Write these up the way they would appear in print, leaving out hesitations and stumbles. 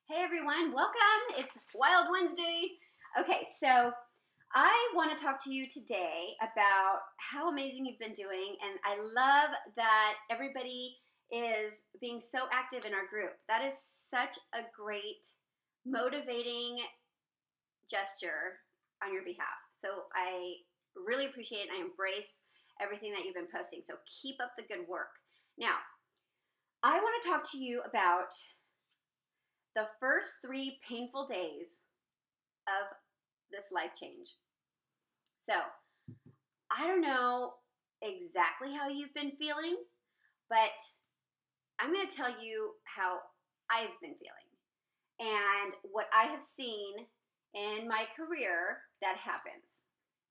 Hey everyone, welcome. It's Wild Wednesday. Okay, so I want to talk to you today about how amazing you've been doing, and I love that everybody is being so active in our group. That is such a great, motivating gesture on your behalf. So I really appreciate it, and I embrace everything that you've been posting. So keep up the good work. Now, I want to talk to you about the first 3 painful days of this life change. So, I don't know exactly how you've been feeling, but I'm going to tell you how I've been feeling and what I have seen in my career that happens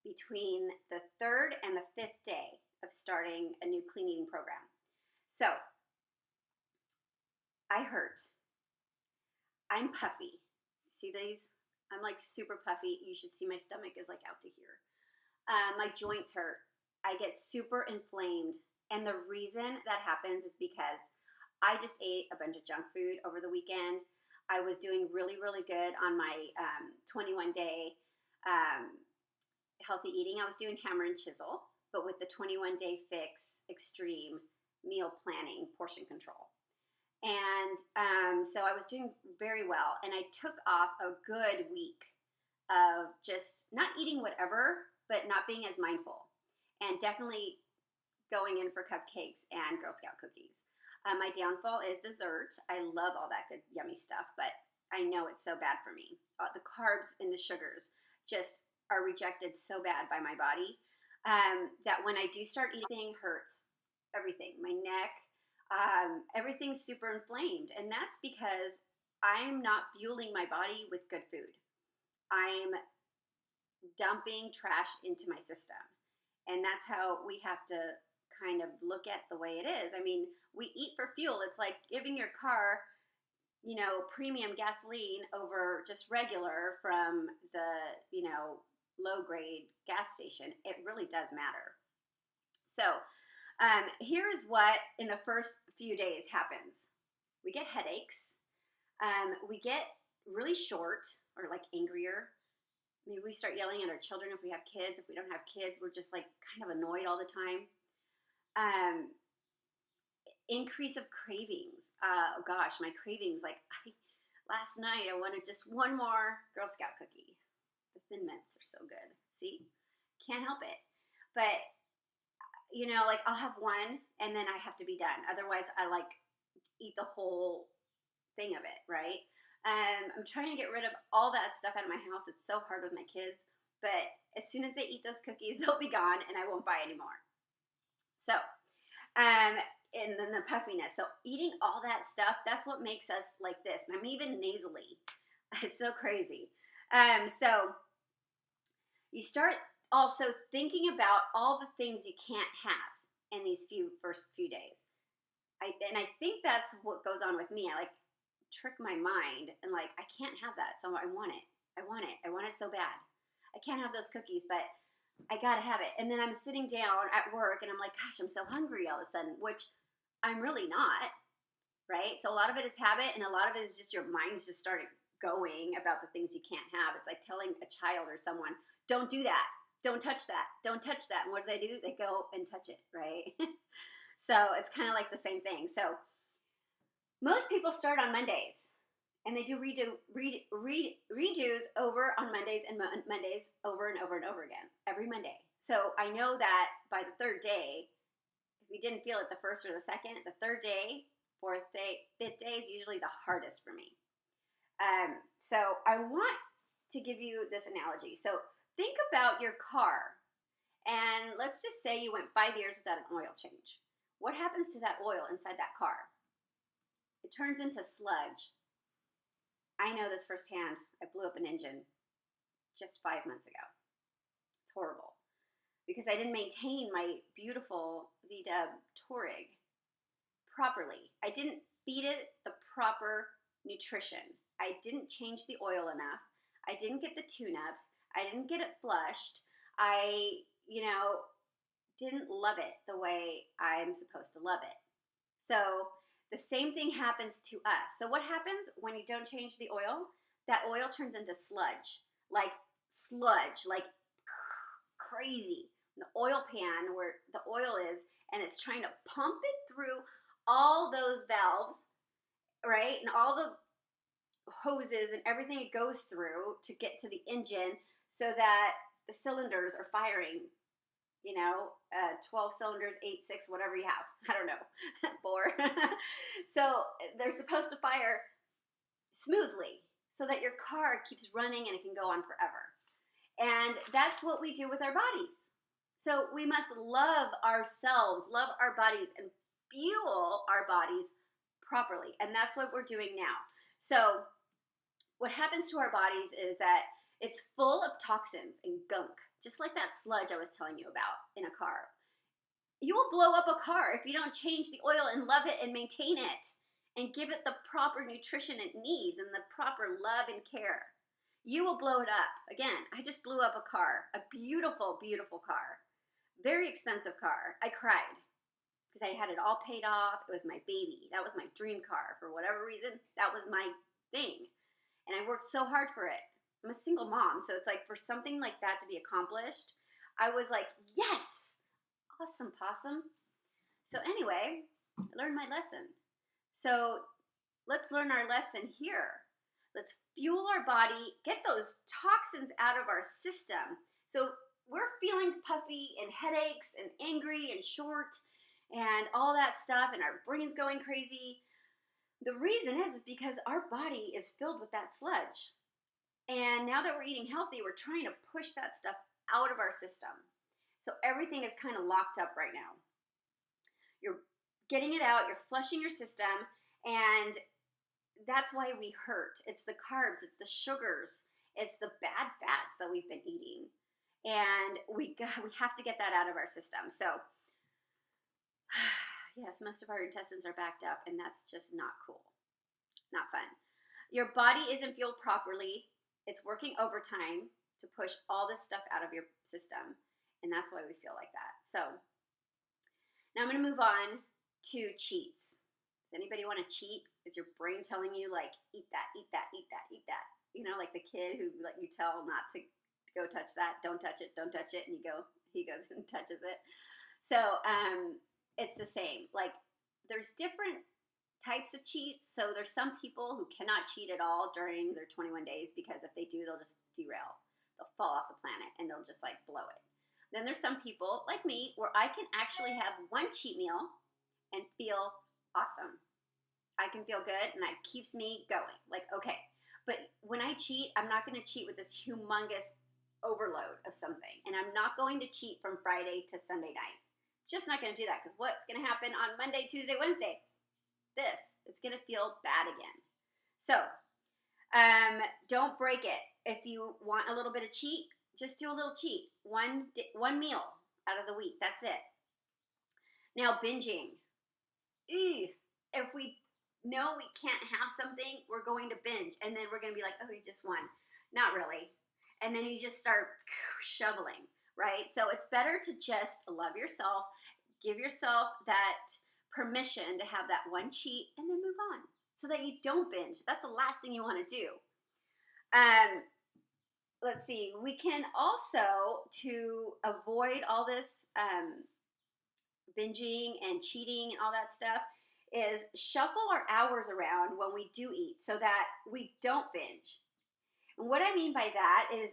between the 3rd and the 5th day of starting a new clean eating program. So, I hurt. I'm puffy. See these? I'm like super puffy. You should see my stomach is like out to here. My joints hurt. I get super inflamed. And the reason that happens is because I just ate a bunch of junk food over the weekend. I was doing really, really good on my 21-day healthy eating. I was doing hammer and chisel, but with the 21-day fix extreme meal planning portion control. And so I was doing very well, and I took off a good week of just not eating whatever, but not being as mindful, and definitely going in for cupcakes and Girl Scout cookies. My downfall is dessert. I love all that good, yummy stuff, but I know it's so bad for me. The carbs and the sugars just are rejected so bad by my body that when I do start eating, hurts everything. My neck, everything's super inflamed, and that's because I'm not fueling my body with good food. I'm dumping trash into my system, and that's how we have to kind of look at the way it is. I mean, we eat for fuel. It's like giving your car, premium gasoline over just regular from the, low grade gas station. It really does matter. So here is what in the first few days happens. We get headaches. We get really short or like angrier. Maybe we start yelling at our children if we have kids. If we don't have kids, we're just like kind of annoyed all the time. Increase of cravings. Oh gosh, my cravings. Last night I wanted just one more Girl Scout cookie. The Thin Mints are so good. See? Can't help it. But I'll have one and then I have to be done. Otherwise, I eat the whole thing of it, right? I'm trying to get rid of all that stuff out of my house. It's so hard with my kids, but as soon as they eat those cookies, they'll be gone and I won't buy anymore. So, and then the puffiness. So eating all that stuff, that's what makes us like this. And I'm even nasally. It's so crazy. So you start also thinking about all the things you can't have in these first few days. I think that's what goes on with me. I trick my mind and I can't have that, so I want it. I want it so bad. I can't have those cookies, but I gotta have it. And then I'm sitting down at work and I'm like, gosh, I'm so hungry all of a sudden, which I'm really not, right? So a lot of it is habit, and a lot of it is just your mind's just started going about the things you can't have. It's like telling a child or someone, don't do that. Don't touch that. Don't touch that. And what do? They go and touch it, right? So it's kind of like the same thing. So most people start on Mondays, and they do redos over on Mondays and Mondays over and over and over again every Monday. So I know that by the 3rd day, if we didn't feel it the 1st or the 2nd, the 3rd day, 4th day, 5th day is usually the hardest for me. So I want to give you this analogy. So think about your car, and let's just say you went 5 years without an oil change. What happens to that oil inside that car? It turns into sludge. I know this firsthand. I blew up an engine just 5 months ago. It's horrible because I didn't maintain my beautiful VW Touareg properly. I didn't feed it the proper nutrition. I didn't change the oil enough. I didn't get the tune-ups. I didn't get it flushed. I, didn't love it the way I'm supposed to love it. So The same thing happens to us. So what happens when you don't change the oil? That oil turns into sludge, like crazy. The oil pan where the oil is, and it's trying to pump it through all those valves, right? And all the hoses and everything it goes through to get to the engine so that the cylinders are firing, 12 cylinders, 8, 6, whatever you have. I don't know, 4. So they're supposed to fire smoothly so that your car keeps running and it can go on forever. And that's what we do with our bodies. So we must love ourselves, love our bodies, and fuel our bodies properly. And that's what we're doing now. So what happens to our bodies is that it's full of toxins and gunk, just like that sludge I was telling you about in a car. You will blow up a car if you don't change the oil and love it and maintain it and give it the proper nutrition it needs and the proper love and care. You will blow it up. Again, I just blew up a car, a beautiful, beautiful car, very expensive car. I cried because I had it all paid off. It was my baby. That was my dream car. For whatever reason, that was my thing. And I worked so hard for it. I'm a single mom, so it's like for something like that to be accomplished, I was like, yes, awesome possum. So anyway, I learned my lesson. So let's learn our lesson here. Let's fuel our body, get those toxins out of our system. So we're feeling puffy and headaches and angry and short and all that stuff, and our brain's going crazy. The reason is because our body is filled with that sludge. And now that we're eating healthy, we're trying to push that stuff out of our system. So everything is kind of locked up right now. You're getting it out, you're flushing your system, and that's why we hurt. It's the carbs, it's the sugars, it's the bad fats that we've been eating. And we have to get that out of our system. So yes, most of our intestines are backed up, and that's just not cool. Not fun. Your body isn't fueled properly. It's working overtime to push all this stuff out of your system, and that's why we feel like that. So now I'm going to move on to cheats. Does anybody want to cheat? Is your brain telling you, like, eat that, eat that, eat that, eat that? Like the kid who you tell not to go touch that, don't touch it, don't touch it, and he goes and touches it. So it's the same. Like, there's different types of cheats. So there's some people who cannot cheat at all during their 21 days because if they do, they'll just derail. They'll fall off the planet and they'll just blow it. Then there's some people like me where I can actually have one cheat meal and feel awesome. I can feel good and it keeps me going. Okay. But when I cheat, I'm not going to cheat with this humongous overload of something. And I'm not going to cheat from Friday to Sunday night. Just not going to do that because what's going to happen on Monday, Tuesday, Wednesday? It's going to feel bad again. So don't break it. If you want a little bit of cheat, just do a little cheat. One meal out of the week. That's it. Now, binging. If we know we can't have something, we're going to binge. And then we're going to be like, oh, you just won. Not really. And then you just start shoveling, right? So it's better to just love yourself. Give yourself that permission to have that one cheat and then move on so that you don't binge. That's the last thing you want to do. Let's see. We can also, to avoid all this binging and cheating and all that stuff, is shuffle our hours around when we do eat so that we don't binge. And what I mean by that is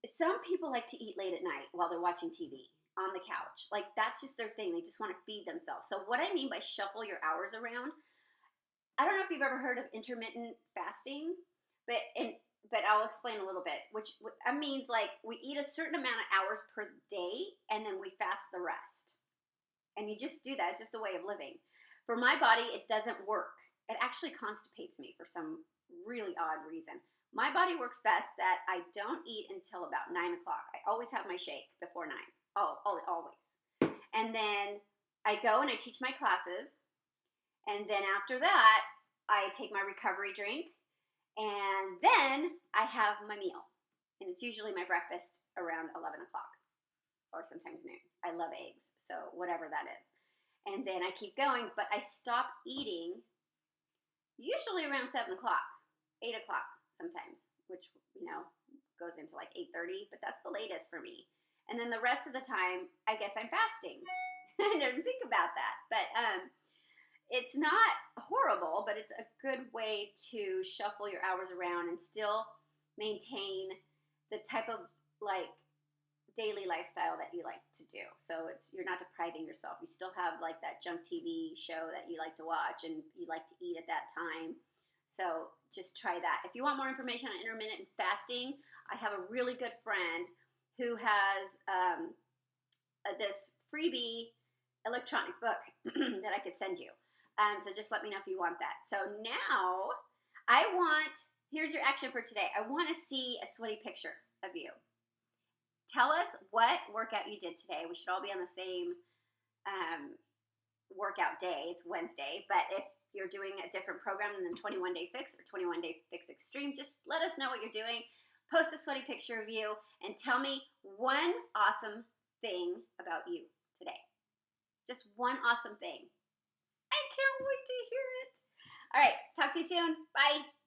some people like to eat late at night while they're watching TV on the couch. That's just their thing. They just want to feed themselves. So what I mean by shuffle your hours around, I don't know if you've ever heard of intermittent fasting, but I'll explain a little bit, which means we eat a certain amount of hours per day and then we fast the rest. And you just do that. It's just a way of living. For my body, it doesn't work. It actually constipates me for some really odd reason. My body works best that I don't eat until about 9 o'clock. I always have my shake before 9. Always. And then I go and I teach my classes. And then after that, I take my recovery drink. And then I have my meal. And it's usually my breakfast around 11 o'clock or sometimes noon. I love eggs, so whatever that is. And then I keep going, but I stop eating usually around 7 o'clock, 8 o'clock sometimes, which, goes into like 8:30, but that's the latest for me. And then the rest of the time, I guess I'm fasting. I didn't think about that, but it's not horrible, but it's a good way to shuffle your hours around and still maintain the type of like daily lifestyle that you like to do. So you're not depriving yourself. You still have like that junk TV show that you like to watch and you like to eat at that time. So just try that. If you want more information on intermittent fasting, I have a really good friend who has this freebie electronic book that I could send you. So just let me know if you want that. So now here's your action for today. I want to see a sweaty picture of you. Tell us what workout you did today. We should all be on the same workout day. It's Wednesday, but if you're doing a different program than 21 Day Fix or 21 Day Fix Extreme, just let us know what you're doing. Post a sweaty picture of you and tell me one awesome thing about you today. Just one awesome thing. I can't wait to hear it. All right, talk to you soon. Bye.